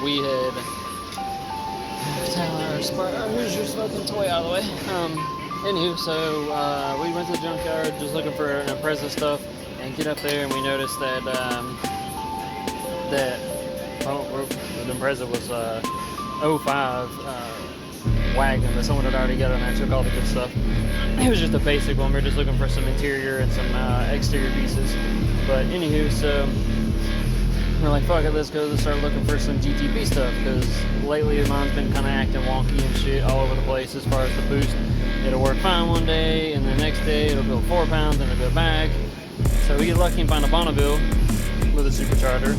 We had here's your smoking toy out of the way. Anywho, so we went to the junkyard just looking for impressive stuff, and get up there and we noticed that the Impreza was 05 wagon, but someone had already got on there, took all the good stuff. It was just a basic one. We were just looking for some interior and some exterior pieces. But anywho, so we're like, fuck it, let's start looking for some GTP stuff, because lately mine's been kind of acting wonky and shit all over the place as far as the boost. It'll work fine one day, and the next day it'll go 4 pounds, and it'll go back. So we get lucky and find a Bonneville with a supercharger.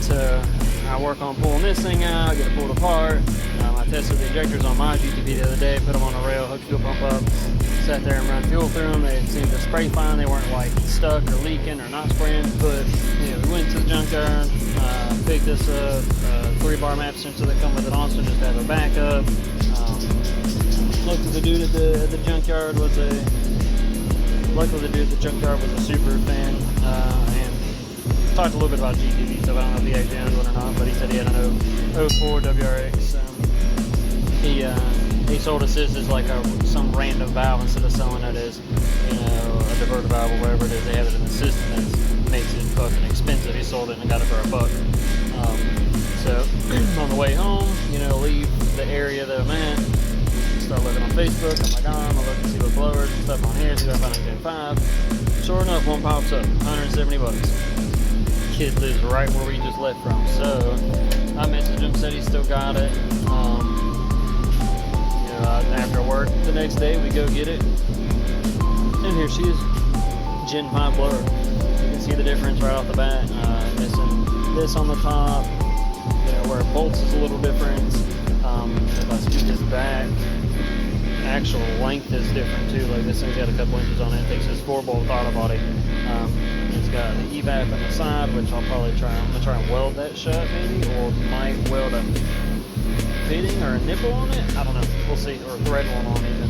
So I work on pulling this thing out, get it pulled apart. I tested the injectors on my GTP the other day, put them on a rail, hooked fuel pump up, sat there and run fuel through them. They seemed to spray fine. They weren't like stuck or leaking or not spraying. But we went to the junkyard, picked this up, 3-bar map sensor that come with it also, just to have a backup. Luckily the dude at the junkyard was a super fan, and talked a little bit about GTP stuff. I don't know if he actually owns one or not, but he said he had an 04 WRX. He sold us this as like some random valve instead of selling it as, a diverter valve or whatever it is. They have it in the system that makes it fucking expensive. He sold it and got it for $1. So on the way home, leave the area that I'm at, start looking on Facebook. I'm like, I'm gonna look and see what blowers and stuff on here, see if I find a Gen 5. Sure enough, one pops up, $170. Kid lives right where we just left from. So I messaged him, said he still got it. After work the next day, we go get it, and here she is, Gen 5 blower. You can see the difference right off the bat. Missing this on the top, where it bolts is a little different. If I scoot this back, actual length is different too. Like this thing's got a couple inches on it. It takes this 4-bolt throttle body. It's got the evap on the side, which I'm gonna try and weld that shut maybe, or might weld a fitting or a nipple on it. I don't know. We'll see. Or thread one on even.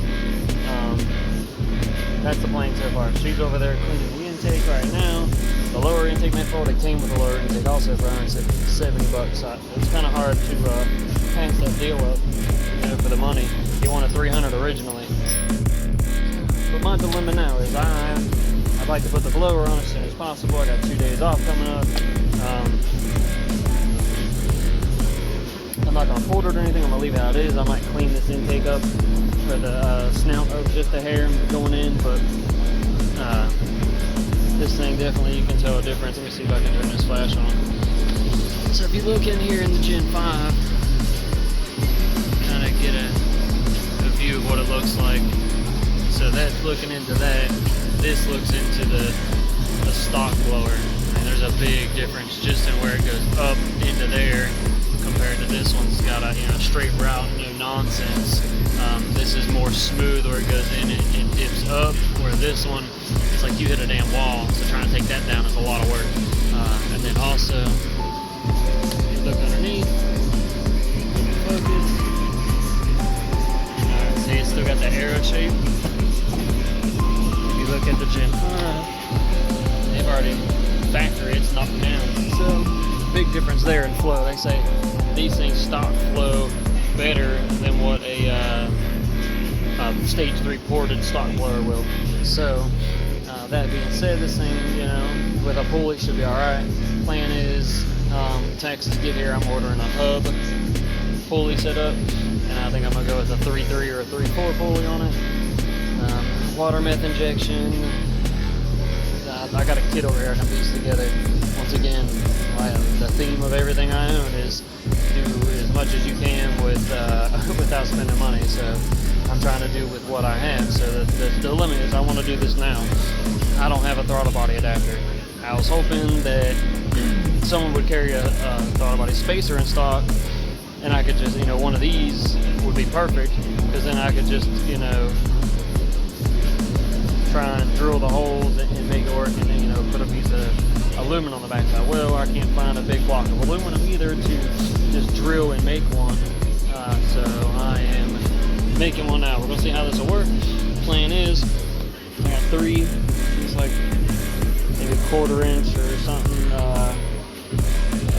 That's the plan so far. She's over there cleaning the intake right now. The lower intake manifold, it came with a lower intake also for $170. So it's kind of hard to pass that deal up, for the money. He wanted $300 originally. But my dilemma now is I'd like to put the blower on as soon as possible. I got 2 days off coming up. I'm not going to fold it or anything. I'm going to leave it how it is. I might clean this intake up for the snout of just the hair going in, but this thing definitely, you can tell a difference. Let me see if I can turn this flash on. So if you look in here in the Gen 5, kind of get a view of what it looks like. So that's looking into that. This looks into the stock blower, and there's a big difference just in where it goes up into there compared to this one's got a straight route, no nonsense. This is more smooth where it goes in and dips up, where this one, it's like you hit a damn wall, so trying to take that down is a lot of work. And then also, you look underneath, focus. Alright, see, it's still got the arrow shape. If you look at the Gen 5, they've already, factory, it's knocked down. So, big difference there in flow. They say these things stock flow better than what a stage 3 ported stock blower will. So that being said, this thing, with a pulley should be alright. Plan is Texas get here, I'm ordering a hub pulley setup, and I think I'm gonna go with a 3.3 or a 3.4 pulley on it. Water meth injection. I got a kit over here I can piece together. Once again, the theme of everything I own is do as much as you can with without spending money. So I'm trying to do with what I have. So the dilemma is I want to do this now. I don't have a throttle body adapter. I was hoping that someone would carry a throttle body spacer in stock, and I could just, one of these would be perfect, because then I could just, try and drill the holes and make it work, and then, put a piece of aluminum on the backside. Well, I can't find a big block of aluminum either to just drill and make one. So I am making one now. We're gonna see how this will work. Plan is, I got 3, it's like maybe 1/4 inch or something,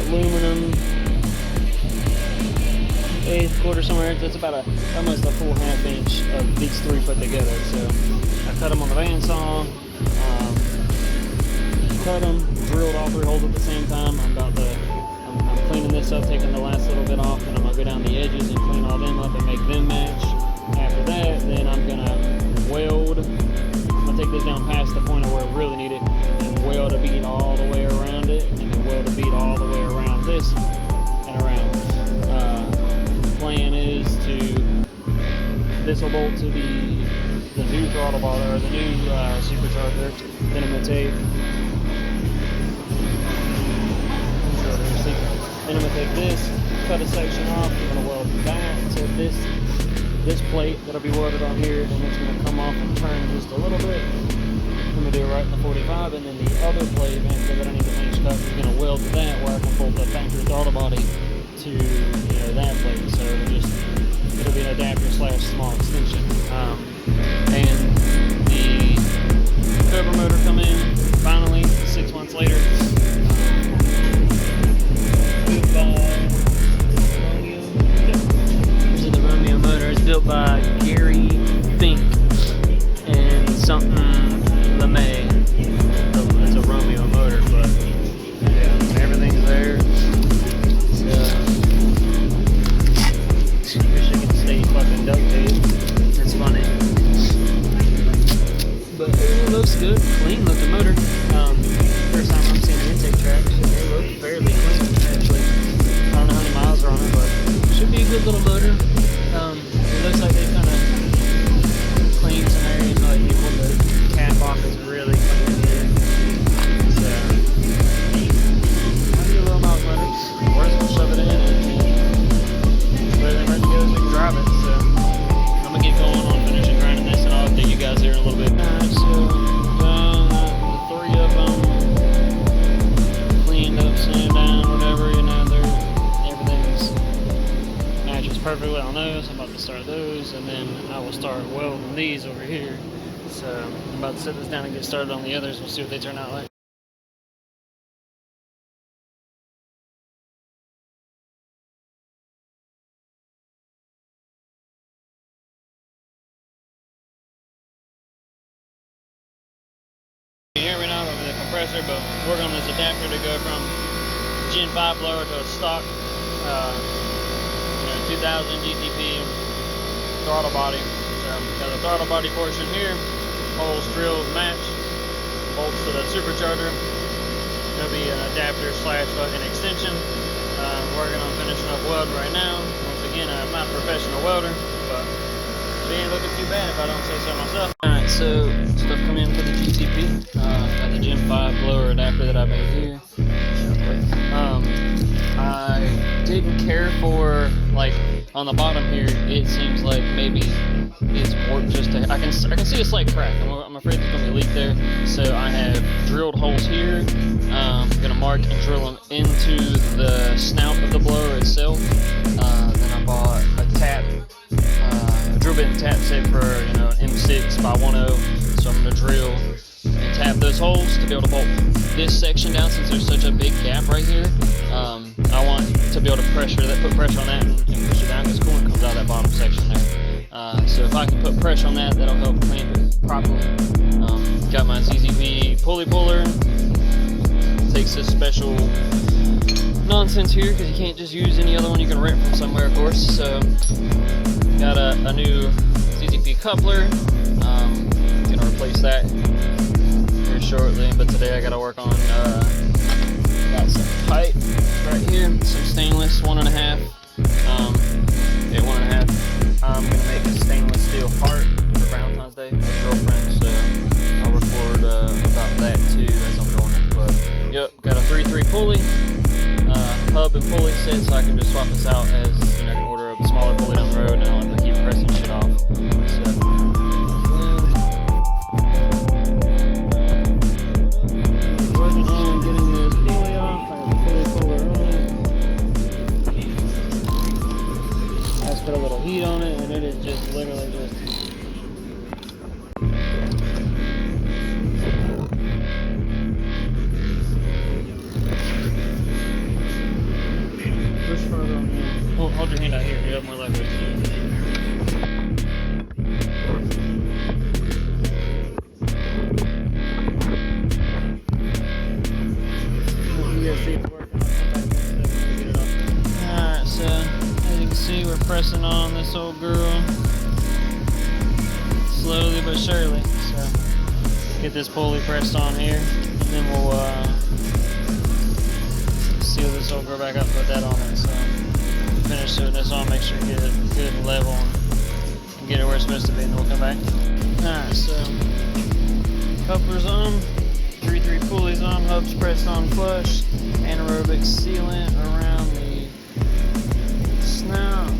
aluminum 1/8 quarter somewhere. That's about almost a full 1/2 inch of these 3 put together. So I cut them on the bandsaw, cut them, drilled all 3 holes at the same time. I'm cleaning this up, taking the last little bit off, and I'm gonna go down the edges and clean all them up and make them match. After that, then I'm gonna weld. I'm gonna take this down past the point of where I really need it, and weld a bead all the way around it, and then weld a bead all the way around this and around. Plan is this will bolt to the new throttle body or the new supercharger. Then I'm gonna take this, cut a section off. I'm gonna weld that to this plate that'll be welded on here, and it's gonna come off and turn just a little bit. I'm gonna do it right in the 45, and then the other plate, that I need to finish cut, is gonna weld to that where I can bolt the factory throttle body to that plate. So it'll be an adapter / small extension. And the Cobra motor come in finally 6 months later. This is the Romeo motor. It's built by Gary Fink and something LeMay. It's a Romeo motor, but yeah, everything's there. Wish I could stay fucking duct tape. It's funny. But it looks good. Clean looking motor. First time I'm seeing the intake tracks. They look fairly clean, actually. I don't know how many miles are on it, but it should be a good little motor. It looks like they kind of cleaned some areas, like they pulled the cap off is really clean here. So, might be a little miles motor. Worst, we'll shove it in and everything ready to go so we can drive it. So I'm gonna get going on finishing grinding this, and I'll update you guys here in a little bit. Alright, so done the 3 of them, cleaned up, sanded down, whatever. Everything's matches perfectly on those. I'm about to start those, and then I will start welding these over here. So I'm about to set this down and get started on the others. We'll see what they turn out like. You hear me now over the compressor, but working on this adapter to go from Gen 5 blower to a stock 2000 GTP throttle body. So got the throttle body portion here, holes drilled match, bolts to the supercharger. It'll be an adapter / fucking extension. Working on finishing up welding right now. Once again, I'm not a professional welder, but it ain't looking too bad if I don't say so myself. Alright, so stuff coming in for the GTP. Got the Gen 5 blower adapter that I made here. I didn't care for, like, on the bottom here, it seems like maybe it's warped just to, I can see a slight crack. I'm afraid there's going to be a leak there. So I have drilled holes here. I'm going to mark and drill them into the snout of the blower itself. Then I bought a tap, a drill bit and tap set for, an M6 by 1.0. So I'm going to drill and tap those holes to be able to bolt this section down, since there's such a big gap right here. I want to be able to put pressure on that and push it down, because coolant comes out of that bottom section there. So if I can put pressure on that, that'll help clamp it properly. Got my ZZP pulley puller. Takes this special nonsense here, because you can't just use any other one you can rent from somewhere, of course. So got a new ZZP coupler. Gonna replace that here shortly, but today I gotta work on got some pipe right here, some stainless 1.5. Yeah, 1.5. I'm gonna make a stainless steel heart for Valentine's Day for my girlfriend, so I'll record about that too as I'm doing it. But yep, got a 3/3 pulley, hub and pulley set, so I can just swap this out as I can order a smaller pulley down the road, and I don't have to keep pressing shit off. So, put a little heat on it, and it is just literally just push further on here. Hold pressing on this old girl slowly but surely. So get this pulley pressed on here, and then we'll seal this old girl back up, put that on it. So finish doing this on, make sure you get it good and level and get it where it's supposed to be, and then we'll come back. Alright, so couplers on, 3/3 pulleys on, hubs pressed on flush, anaerobic sealant around the snout,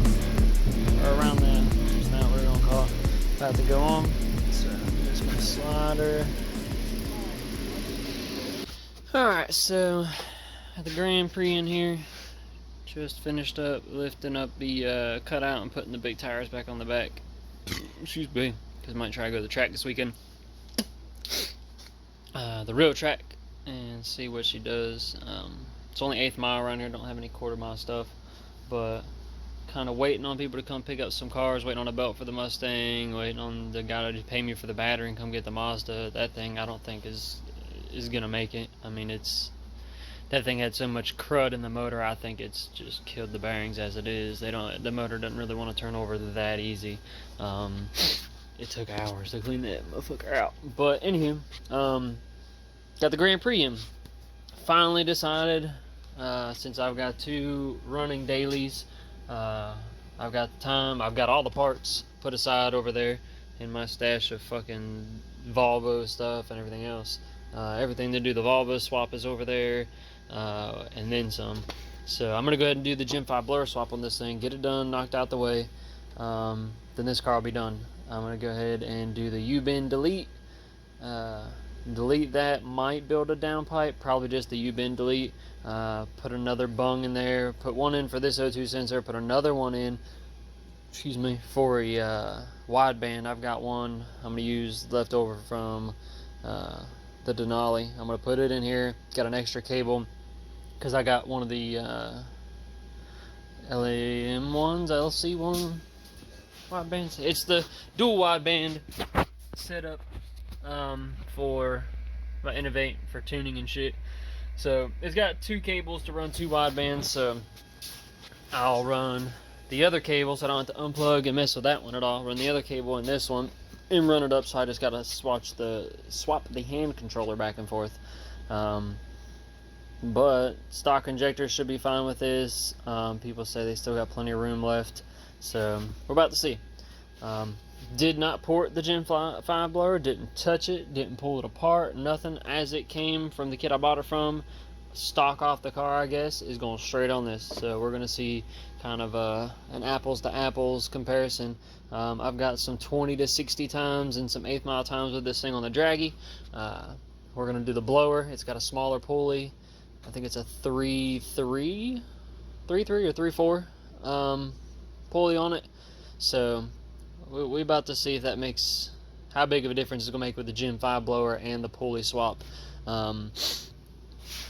or around the snout, we're gonna call it, about to go on. So there's my slider. Alright, so at the Grand Prix in here, just finished up lifting up the cutout and putting the big tires back on the back. Excuse me, because I might try to go to the track this weekend. The real track, and see what she does. It's only 1/8 mile around here, don't have any 1/4 mile stuff, but kind of waiting on people to come pick up some cars, waiting on a belt for the Mustang, waiting on the guy to pay me for the battery and come get the Mazda. That thing I don't think is gonna make it. I mean, that thing had so much crud in the motor, I think it's just killed the bearings as it is. The motor doesn't really want to turn over that easy. It took hours to clean that motherfucker out. But anywho, got the Grand Prix in. Finally decided, since I've got 2 running dailies, I've got the time, I've got all the parts put aside over there in my stash of fucking Volvo stuff and everything else. Everything to do the Volvo swap is over there, and then some. So I'm gonna go ahead and do the Gen 5 blower swap on this thing, get it done, knocked out the way. Then this car will be done. I'm gonna go ahead and do the U-bend delete. Delete that, might build a downpipe, probably just the U-bend delete. Put another bung in there, put one in for this O2 sensor, put another one in, excuse me, for a wideband. I've got one I'm gonna use left over from the Denali. I'm gonna put it in here, got an extra cable, because I got one of the LAM1s, LC1 widebands. It's the dual wideband setup for my Innovate for tuning and shit. So it's got 2 cables to run 2 widebands, so I'll run the other cable so I don't have to unplug and mess with that one at all. Run the other cable in this one and run it up, so I just gotta swap the hand controller back and forth. But stock injectors should be fine with this. People say they still got plenty of room left, so we're about to see. Did not port the Gen 5 blower, didn't touch it, didn't pull it apart, nothing. As it came from the kit I bought it from, stock off the car, I guess, is going straight on this. So we're going to see kind of an apples to apples comparison. I've got some 20 to 60 times and some 1/8 mile times with this thing on the draggy. We're going to do the blower. It's got a smaller pulley. I think it's a 3.3 or 3.4 pulley on it. So we about to see if that makes, how big of a difference it's going to make with the Gen 5 blower and the pulley swap.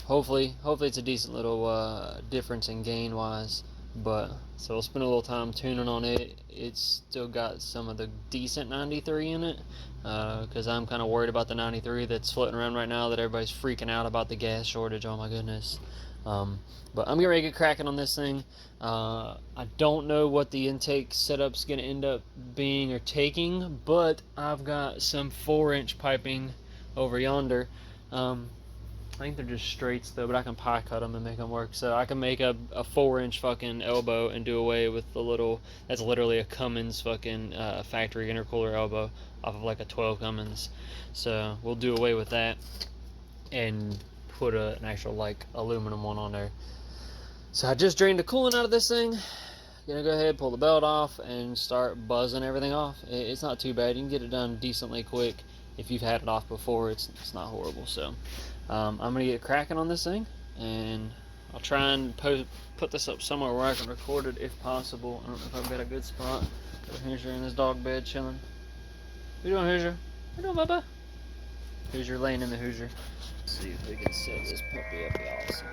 Hopefully it's a decent little difference in gain wise. But so we'll spend a little time tuning on it. It's still got some of the decent 93 in it, because I'm kind of worried about the 93 that's floating around right now, that everybody's freaking out about the gas shortage. Oh my goodness. But I'm getting ready to get cracking on this thing. I don't know what the intake setup's going to end up being or taking, but I've got some 4-inch piping over yonder. I think they're just straights though, but I can pie cut them and make them work. So I can make a 4-inch fucking elbow and do away with the little, that's literally a Cummins fucking factory intercooler elbow off of like a 12 Cummins. So we'll do away with that and put an actual like aluminum one on there. So I just drained the coolant out of this thing. Gonna go ahead, pull the belt off and start buzzing everything off. It's not too bad. You can get it done decently quick if you've had it off before. It's not horrible. So I'm gonna get cracking on this thing, and I'll try and put this up somewhere where I can record it if possible. I don't know if I've got a good spot. Hoosier in his dog bed chilling. What you doing, Hoosier? What you doing, Bubba? Hoosier laying in the Hoosier. Let's see if we can set this puppy up awesome.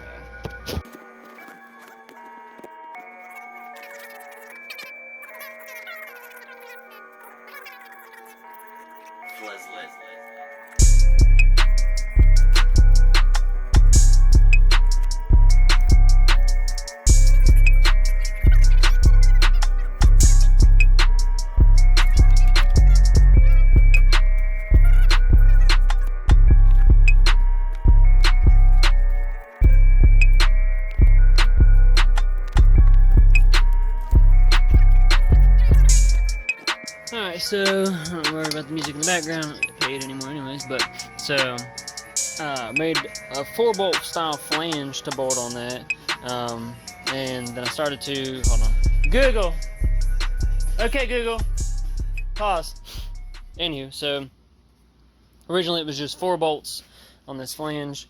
so don't worry about the music in the background. I don't get paid anymore anyways, but so made a 4-bolt style flange to bolt on that. And then I started to, hold on. Google. Okay, Google. Pause. Anywho, so originally it was just 4 bolts on this flange.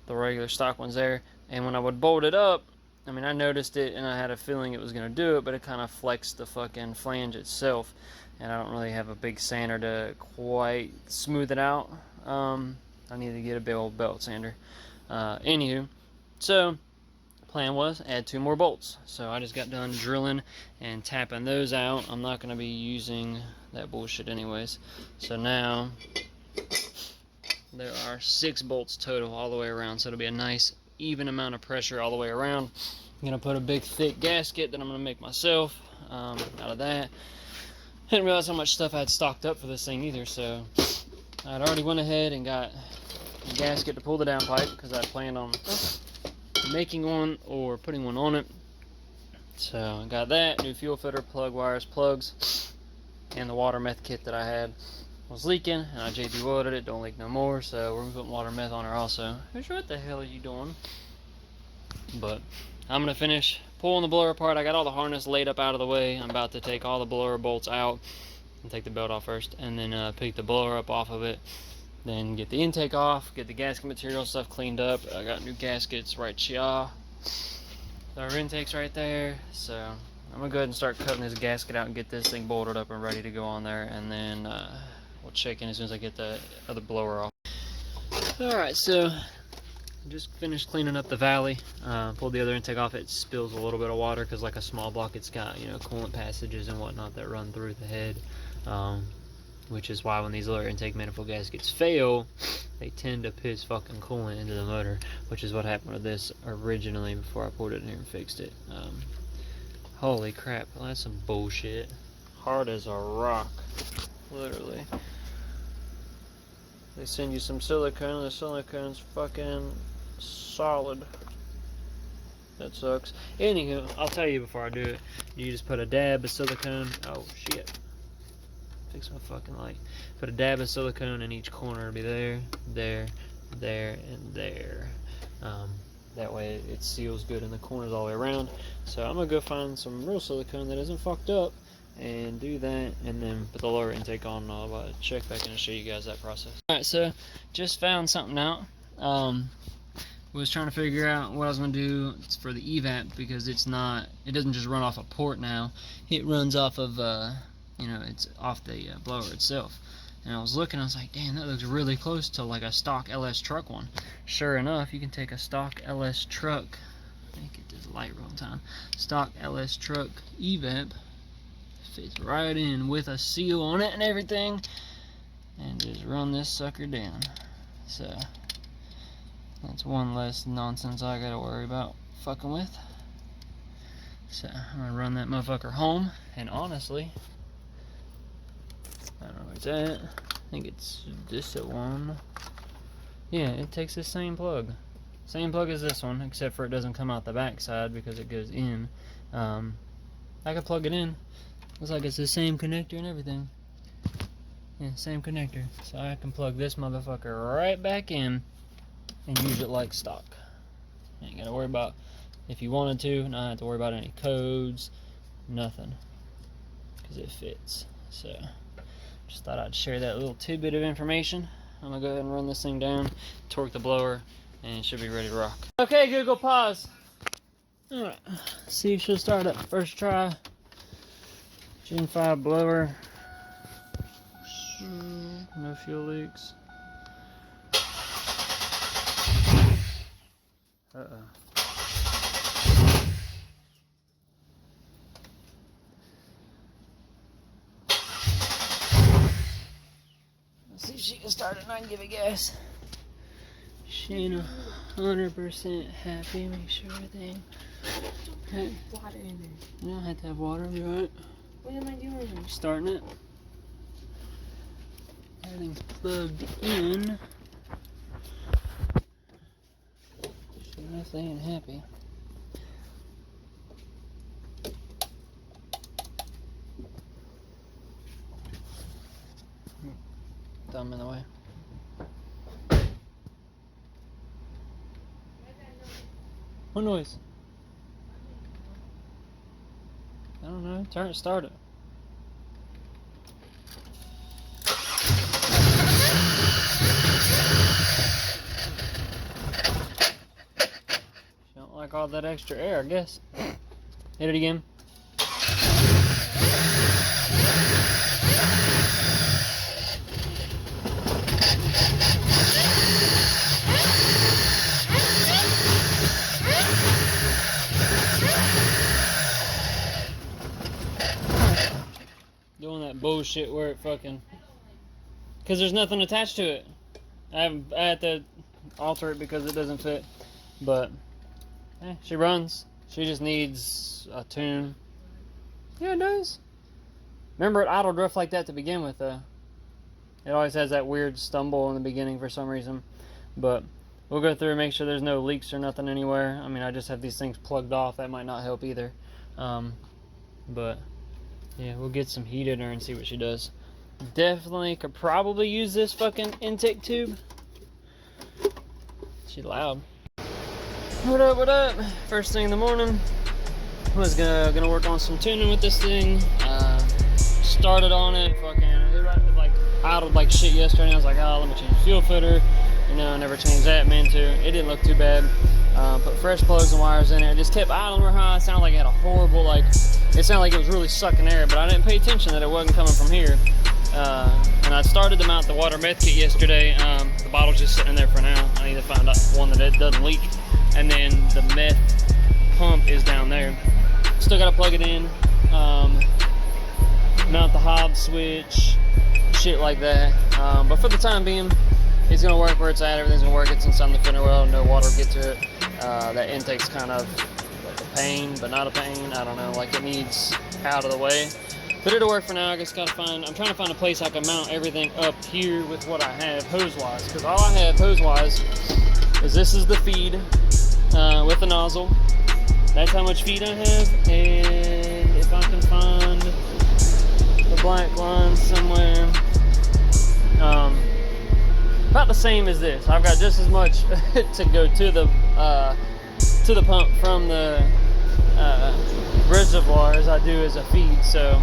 The regular stock ones there. And when I would bolt it up, I mean, I noticed it and I had a feeling it was going to do it, but it kind of flexed the fucking flange itself. And I don't really have a big sander to quite smooth it out. I need to get a big old belt sander. Anywho, so plan was add 2 more bolts. So I just got done drilling and tapping those out. I'm not going to be using that bullshit anyways. So now there are 6 bolts total all the way around. So it'll be a nice even amount of pressure all the way around. I'm going to put a big thick gasket that I'm going to make myself out of that. I didn't realize how much stuff I had stocked up for this thing either. So I'd already went ahead and got a gasket to pull the downpipe because I planned on making one or putting one on it. So I got that, new fuel filter, plug wires, plugs, and the water meth kit that I had was leaking, and I JB welded it, don't leak no more, so we're putting water meth on her also. What the hell are you doing? But I'm gonna finish pulling the blower apart. I got all the harness laid up out of the way. I'm about to take all the blower bolts out and take the belt off first, and then pick the blower up off of it. Then get the intake off, get the gasket material stuff cleaned up. I got new gaskets right here. Our intake's right there. So I'm gonna go ahead and start cutting this gasket out and get this thing bolted up and ready to go on there. And then we'll check in as soon as I get the other blower off. Alright, so just finished cleaning up the valley. Pulled the other intake off. It spills a little bit of water because like a small block, it's got, you know, coolant passages and whatnot that run through the head. Which is why when these little intake manifold gaskets fail, they tend to piss fucking coolant into the motor, which is what happened with this originally before I pulled it in here and fixed it. Holy crap, well, that's some bullshit. Hard as a rock, literally. They send you some silicone, and the silicone's fucking solid. That sucks. Anywho, I'll tell you before I do it. You just put a dab of silicone. Oh shit. Fix my fucking light. Put a dab of silicone in each corner. It'll be there, there, there, and there. That way it seals good in the corners all the way around. So I'm gonna go find some real silicone that isn't fucked up and do that, and then put the lower intake on, and I'll check back and show you guys that process. Alright, so just found something out. Was trying to figure out what I was going to do for the evap, because it doesn't just run off a port now. It runs off of, you know, it's off the blower itself. And I was looking, I was like, damn, that looks really close to like a stock LS truck one. Sure enough, you can take a stock LS truck, let me get this light real time, stock LS truck evap, fits right in with a seal on it and everything, and just run this sucker down. So that's one less nonsense I gotta worry about fucking with. So I'm gonna run that motherfucker home, and honestly, I don't know where it's at. I think it's this one. Yeah, it takes the same plug. Same plug as this one, except for it doesn't come out the back side because it goes in. I can plug it in. Looks like it's the same connector and everything. Yeah, same connector. So I can plug this motherfucker right back in and use it like stock. You ain't gotta worry about, if you wanted to, not have to worry about any codes, nothing, because it fits. So just thought I'd share that little tidbit of information. I'm gonna go ahead and run this thing down, torque the blower, and it should be ready to rock. Okay, Google, pause. Alright, see if she'll start up first try. Gen 5 blower. No fuel leaks. Uh-oh. Let's see if she can start it and I can give it gas. She ain't 100% happy. Make sure everything. Okay. Water in there. You don't have to have water, you alright? What am I doing? Starting it. Everything's plugged in. She definitely ain't happy. something in the way. What noise? I don't know. Turn it, start it. She don't like all that extra air, I guess. Hit it again. Doing that bullshit where it fucking... Because there's nothing attached to it. I had to alter it because it doesn't fit. But, she runs. She just needs a tune. Yeah, it does. Remember, it idled rough like that to begin with, though. It always has that weird stumble in the beginning for some reason. But we'll go through and make sure there's no leaks or nothing anywhere. I mean, I just have these things plugged off. That might not help either. But... yeah, we'll get some heat in her and see what she does. Definitely could probably use this fucking intake tube. She loud. What up, what up? First thing in the morning, was gonna work on some tuning with this thing. Started on it, fucking, it like idled like shit yesterday. And I was like, oh, let me change the fuel filter. You know, I never changed that, man, too. It didn't look too bad. Put fresh plugs and wires in it. It just kept idling real high. It sounded like it had a horrible, like, it sounded like it was really sucking air, but I didn't pay attention that it wasn't coming from here. And I started to mount the water meth kit yesterday. The bottle's just sitting there for now. I need to find out one that it doesn't leak. And then the meth pump is down there. Still got to plug it in, mount the hob switch, shit like that. But for the time being, it's going to work where it's at. Everything's going to work. It's inside the fender well. No water will get to it. That intake's kind of like a pain, but not a pain. I don't know. Like, it needs out of the way. But it'll work for now. I just got to find... I'm trying to find a place I can mount everything up here with what I have hose-wise. Because all I have hose-wise is this is the feed with the nozzle. That's how much feed I have. And if I can find the black line somewhere... about the same as this. I've got just as much to go to the pump from the reservoir as I do as a feed, so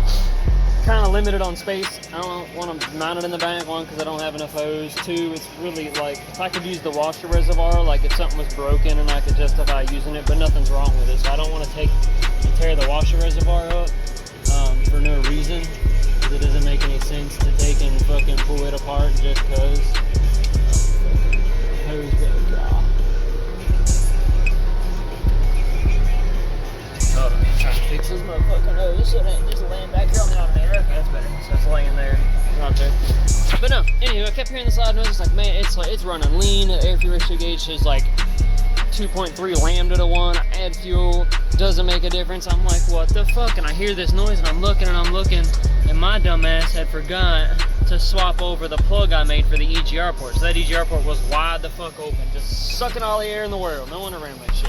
kind of limited on space. I don't want to mount it in the back, one, because I don't have enough hose. Two, it's really like, if I could use the washer reservoir, like if something was broken and I could justify using it, but nothing's wrong with it, so I don't want to take and tear the washer reservoir up for no reason, because it doesn't make any sense to take and fucking pull it apart just because. Hose better go. Hold on, I'm trying to fix this motherfucking hose so it ain't just laying back here on the alternator. Okay, that's better. So it's laying there. Not there. But no, anyway, I kept hearing this loud noise. It's like, man, it's running lean. The air fuel ratio gauge is like 2.3 lambda to 1. I add fuel, doesn't make a difference. I'm like, what the fuck? And I hear this noise and I'm looking, and my dumb ass had forgot to swap over the plug I made for the EGR port. So that EGR port was wide the fuck open, just sucking all the air in the world. No wonder I ran that shit.